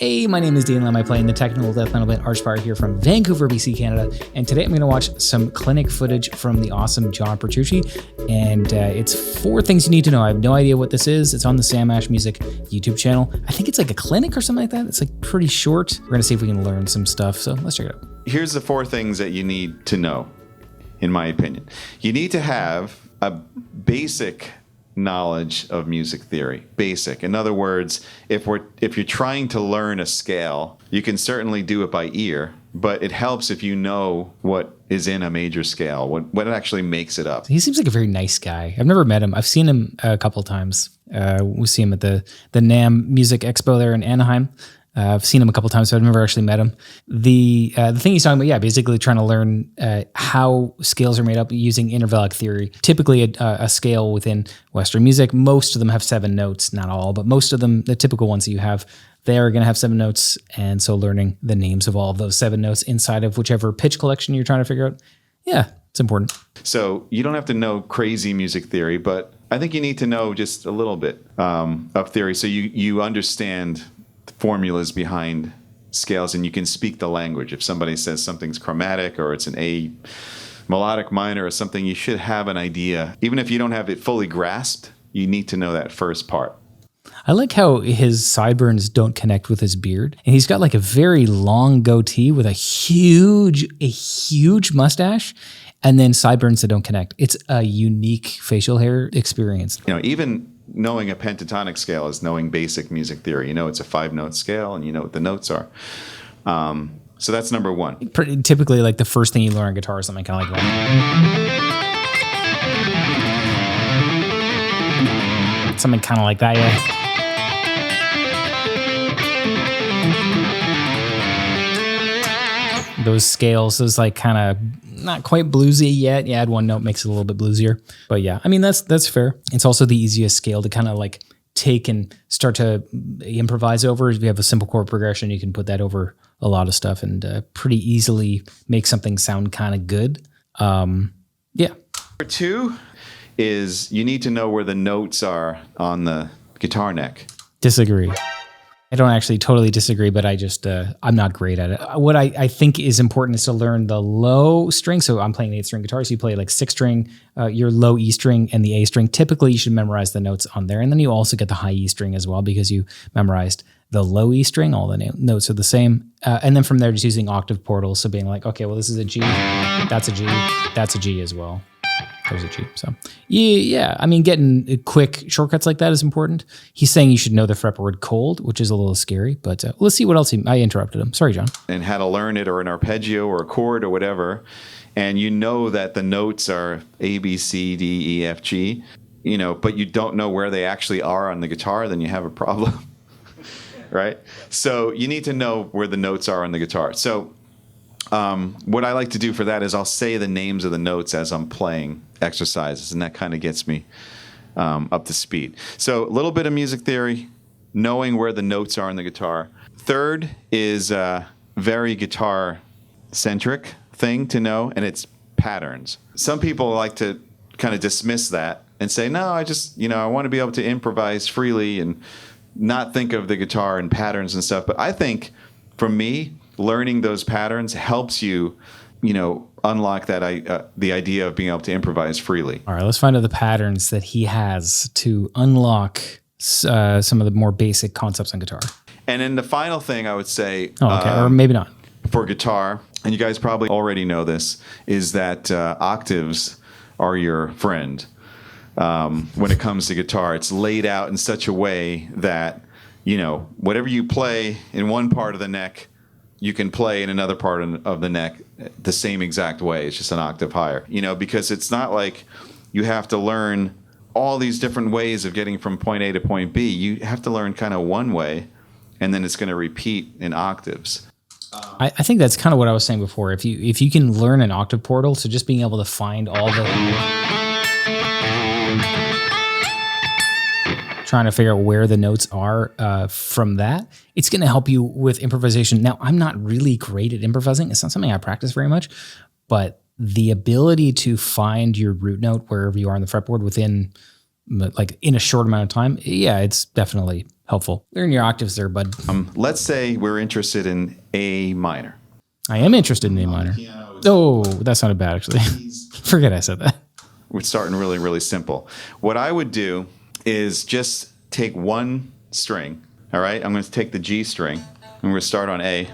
Hey, my name is Dean Lamb. I play in the technical death metal band Archspire here from Vancouver, BC, Canada. And today I'm going to watch some clinic footage from the awesome John Petrucci. And it's 4 things you need to know. I have no idea what this is. It's on the Sam Ash Music YouTube channel. I think it's like a clinic or something like that. It's like pretty short. We're going to see if we can learn some stuff. So let's check it out. Here's the 4 things that you need to know, in my opinion. You need to have a basic knowledge of music theory. Basic. In other words, if you're trying to learn a scale, you can certainly do it by ear, but it helps if you know what is in a major scale, what actually makes it up. He seems like a very nice guy. I've never met him. I've seen him a couple times. We see him at the NAMM Music Expo there in Anaheim. I've seen him a couple times, so I've never actually met him. The thing he's talking about, basically trying to learn how scales are made up using intervallic theory. Typically a scale within Western music, most of them have 7 notes, not all, but most of them, the typical ones that you have, they are going to have 7 notes. And so learning the names of all of those 7 notes inside of whichever pitch collection you're trying to figure out, it's important. So you don't have to know crazy music theory, but I think you need to know just a little bit of theory so you understand formulas behind scales and you can speak the language. If somebody says something's chromatic or it's an A melodic minor or something, you should have an idea. Even if you don't have it fully grasped, you need to know that first part. I like how his sideburns don't connect with his beard. And he's got like a very long goatee with a huge mustache and then sideburns that don't connect. It's a unique facial hair experience. Even knowing a pentatonic scale is knowing basic music theory. It's a 5-note scale and you know what the notes are. So that's number 1. Typically, like the first thing you learn on guitar is something kind of like that. Something kind of like that, yeah. Those scales, those like kind of not quite bluesy yet. You add 1 note, makes it a little bit bluesier. But yeah, I mean, that's fair. It's also the easiest scale to kind of like take and start to improvise over. If you have a simple chord progression, you can put that over a lot of stuff and pretty easily make something sound kind of good. Number 2 is you need to know where the notes are on the guitar neck. Disagree. I don't actually totally disagree, but I just, I'm not great at it. What I think is important is to learn the low string. So I'm playing an 8-string guitar, so you play like 6-string, your low E string and the A string. Typically, you should memorize the notes on there. And then you also get the high E string as well because you memorized the low E string. All the notes are the same. And then from there, just using octave portals. So being like, okay, well, this is a G, that's a G, that's a G as well. There's a G. So yeah, I mean, getting quick shortcuts like that is important. He's saying you should know the fretboard cold, which is a little scary, but let's see what else I interrupted him. Sorry, John. And how to learn it, or an arpeggio or a chord or whatever. And you know that the notes are A, B, C, D, E, F, G, but you don't know where they actually are on the guitar, then you have a problem, right? So you need to know where the notes are on the guitar. So what I like to do for that is I'll say the names of the notes as I'm playing exercises, and that kind of gets me up to speed. So a little bit of music theory, knowing where the notes are on the guitar. Third is a very guitar-centric thing to know, and it's patterns. Some people like to kind of dismiss that and say, no, I just, I want to be able to improvise freely and not think of the guitar and patterns and stuff. But I think, for me, learning those patterns helps you, unlock that the idea of being able to improvise freely. All right, let's find out the patterns that he has to unlock some of the more basic concepts on guitar. And then the final thing I would say, or maybe not, for guitar, and you guys probably already know this, is that octaves are your friend. When it comes to guitar, it's laid out in such a way that, whatever you play in one part of the neck, you can play in another part of the neck the same exact way. It's just an octave higher, because it's not like you have to learn all these different ways of getting from point A to point B. You have to learn kind of one way, and then it's going to repeat in octaves. I think that's kind of what I was saying before. If you can learn an octave portal, so just being able to find all the... trying to figure out where the notes are from that, it's going to help you with improvisation. Now, I'm not really great at improvising. It's not something I practice very much, but the ability to find your root note wherever you are on the fretboard within like in a short amount of time, yeah, it's definitely helpful. Learn your octaves there, bud. Let's say we're interested in A minor. I am interested in A minor. Oh, that sounded bad, actually. Forget I said that. We're starting really, really simple. What I would do is just take one string, all right? I'm going to take the G string, and we're going to start on A.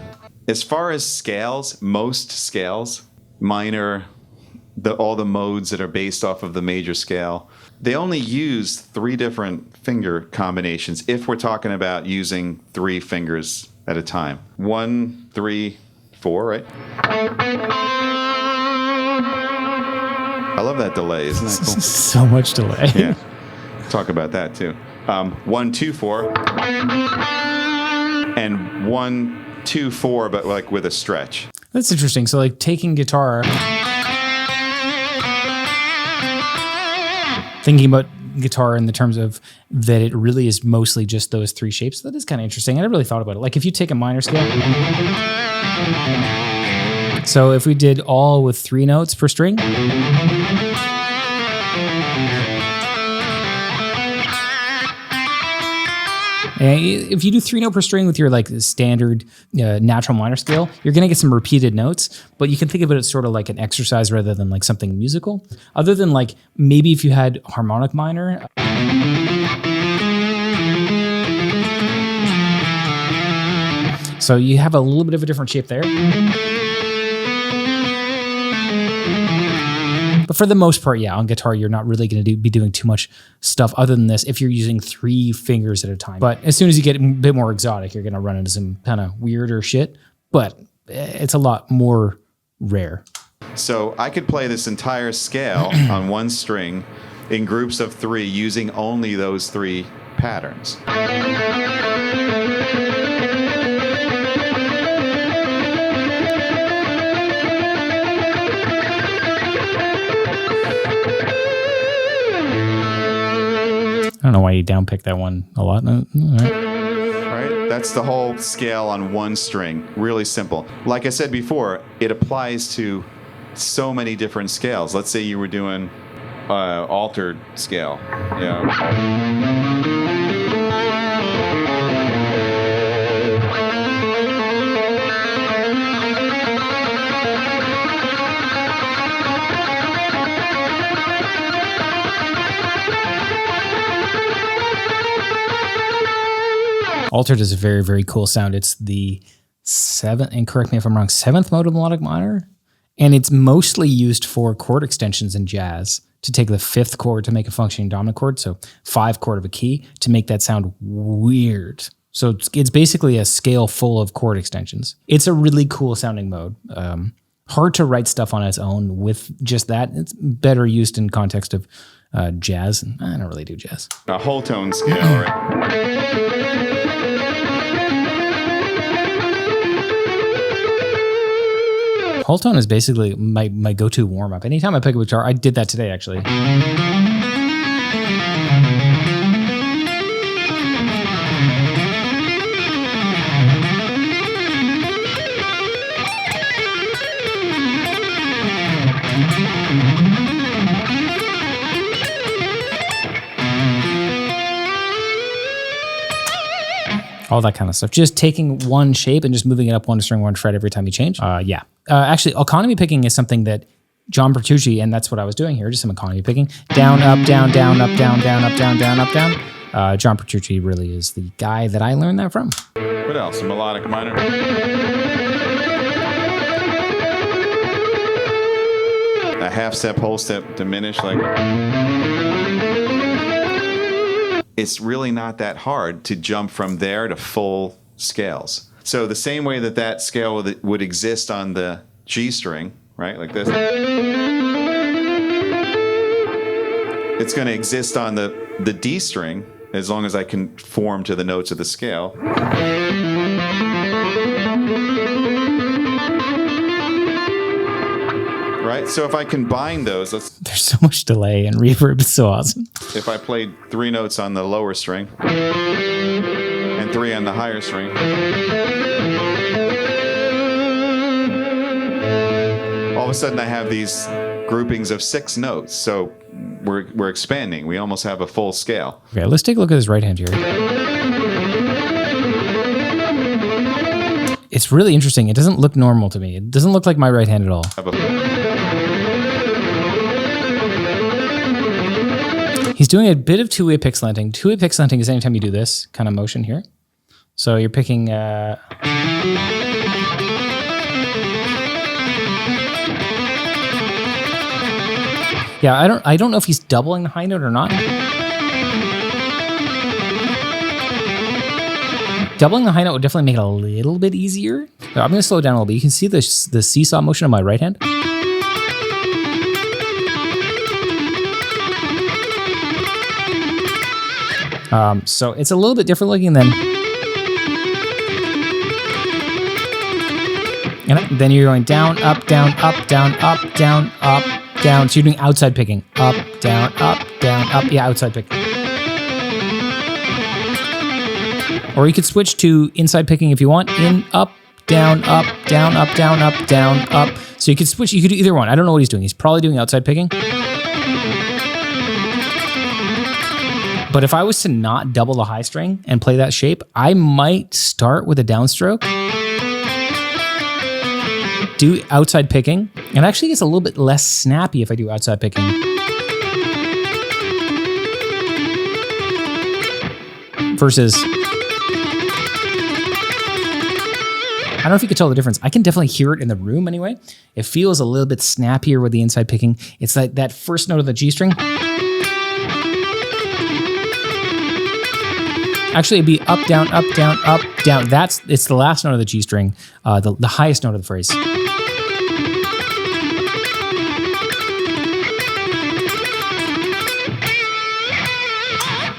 As far as scales, most scales, minor, all the modes that are based off of the major scale, they only use 3 different finger combinations if we're talking about using 3 fingers at a time. 1, 3, 4, right? I love that delay. Isn't that cool? So much delay. Yeah. Talk about that too. 1, 2, 4. And 1, 2, 4, but like with a stretch. That's interesting. So like taking guitar, thinking about guitar in the terms of that it really is mostly just those 3 shapes. That is kind of interesting. I never really thought about it. Like if you take a minor scale. So if we did all with 3 notes per string. And if you do 3 note per string with your like standard natural minor scale, you're going to get some repeated notes, but you can think of it as sort of like an exercise rather than like something musical. Other than like maybe if you had harmonic minor. So you have a little bit of a different shape there. But for the most part, yeah, on guitar, you're not really going to be doing too much stuff other than this if you're using 3 fingers at a time. But as soon as you get a bit more exotic, you're going to run into some kind of weirder shit. But it's a lot more rare. So I could play this entire scale on one string in groups of 3 using only those 3 patterns. I don't know why you downpick that one a lot. All right. Right? That's the whole scale on one string. Really simple. Like I said before, it applies to so many different scales. Let's say you were doing altered scale. Altered is a very, very cool sound. It's the 7th, and correct me if I'm wrong, 7th mode of melodic minor. And it's mostly used for chord extensions in jazz to take the 5th chord to make a functioning dominant chord. So 5 chord of a key to make that sound weird. So it's basically a scale full of chord extensions. It's a really cool sounding mode. Hard to write stuff on its own with just that. It's better used in context of jazz. I don't really do jazz. A whole tone scale, right? Whole tone is basically my go-to warm-up. Anytime I pick up a guitar, I did that today, actually. All that kind of stuff. Just taking one shape and just moving it up one string, one fret every time you change. Yeah. Actually, economy picking is something that John Petrucci, and that's what I was doing here, just some economy picking. Down, up, down, down, up, down, down, up, down, down, up, down. John Petrucci really is the guy that I learned that from. What else? A melodic minor? A half step, whole step, diminish, like... It's really not that hard to jump from there to full scales. So the same way that scale would exist on the G string, right, like this, it's going to exist on the D string as long as I conform to the notes of the scale. Right? So if I combine those, there's so much delay and reverb. It's so awesome. If I played 3 notes on the lower string and 3 on the higher string, all of a sudden I have these groupings of 6 notes. So we're expanding. We almost have a full scale. Okay, let's take a look at his right hand here. It's really interesting. It doesn't look normal to me. It doesn't look like my right hand at all. He's doing a bit of two-way pick slanting. Two-way pick slanting is anytime you do this kind of motion here. So you're picking... Yeah, I don't know if he's doubling the high note or not. Doubling the high note would definitely make it a little bit easier. So I'm going to slow it down a little bit. You can see the seesaw motion on my right hand. So it's a little bit different looking than... And then you're going down, up, down, up, down, up, down, up, down. So you're doing outside picking. Up, down, up, down, up. Yeah, outside picking. Or you could switch to inside picking if you want. In, up, down, up, down, up, down, up, down, up. So you could switch. You could do either one. I don't know what he's doing. He's probably doing outside picking. But if I was to not double the high string and play that shape, I might start with a downstroke, do outside picking, and actually gets a little bit less snappy if I do outside picking. Versus, I don't know if you could tell the difference. I can definitely hear it in the room anyway. It feels a little bit snappier with the inside picking. It's like that first note of the G string. Actually, it'd be up, down, up, down, up, down. It's the last note of the G string, the highest note of the phrase.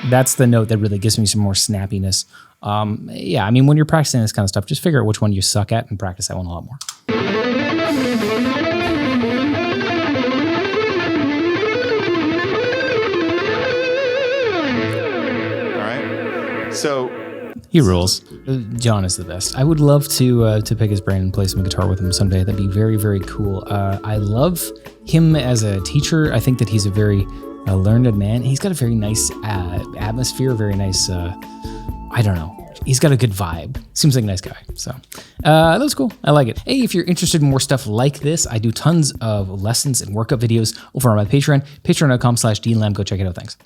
That's the note that really gives me some more snappiness. Yeah, I mean, when you're practicing this kind of stuff, just figure out which one you suck at and practice that one a lot more. All right. So he rules. John is the best. I would love to pick his brain and play some guitar with him someday. That'd be very, very cool. I love him as a teacher. I think that he's a very learned man. He's got a very nice atmosphere, very nice, I don't know. He's got a good vibe. Seems like a nice guy. So that was cool. I like it. Hey, if you're interested in more stuff like this, I do tons of lessons and workout videos over on my Patreon, patreon.com/DeanLam. Go check it out. Thanks.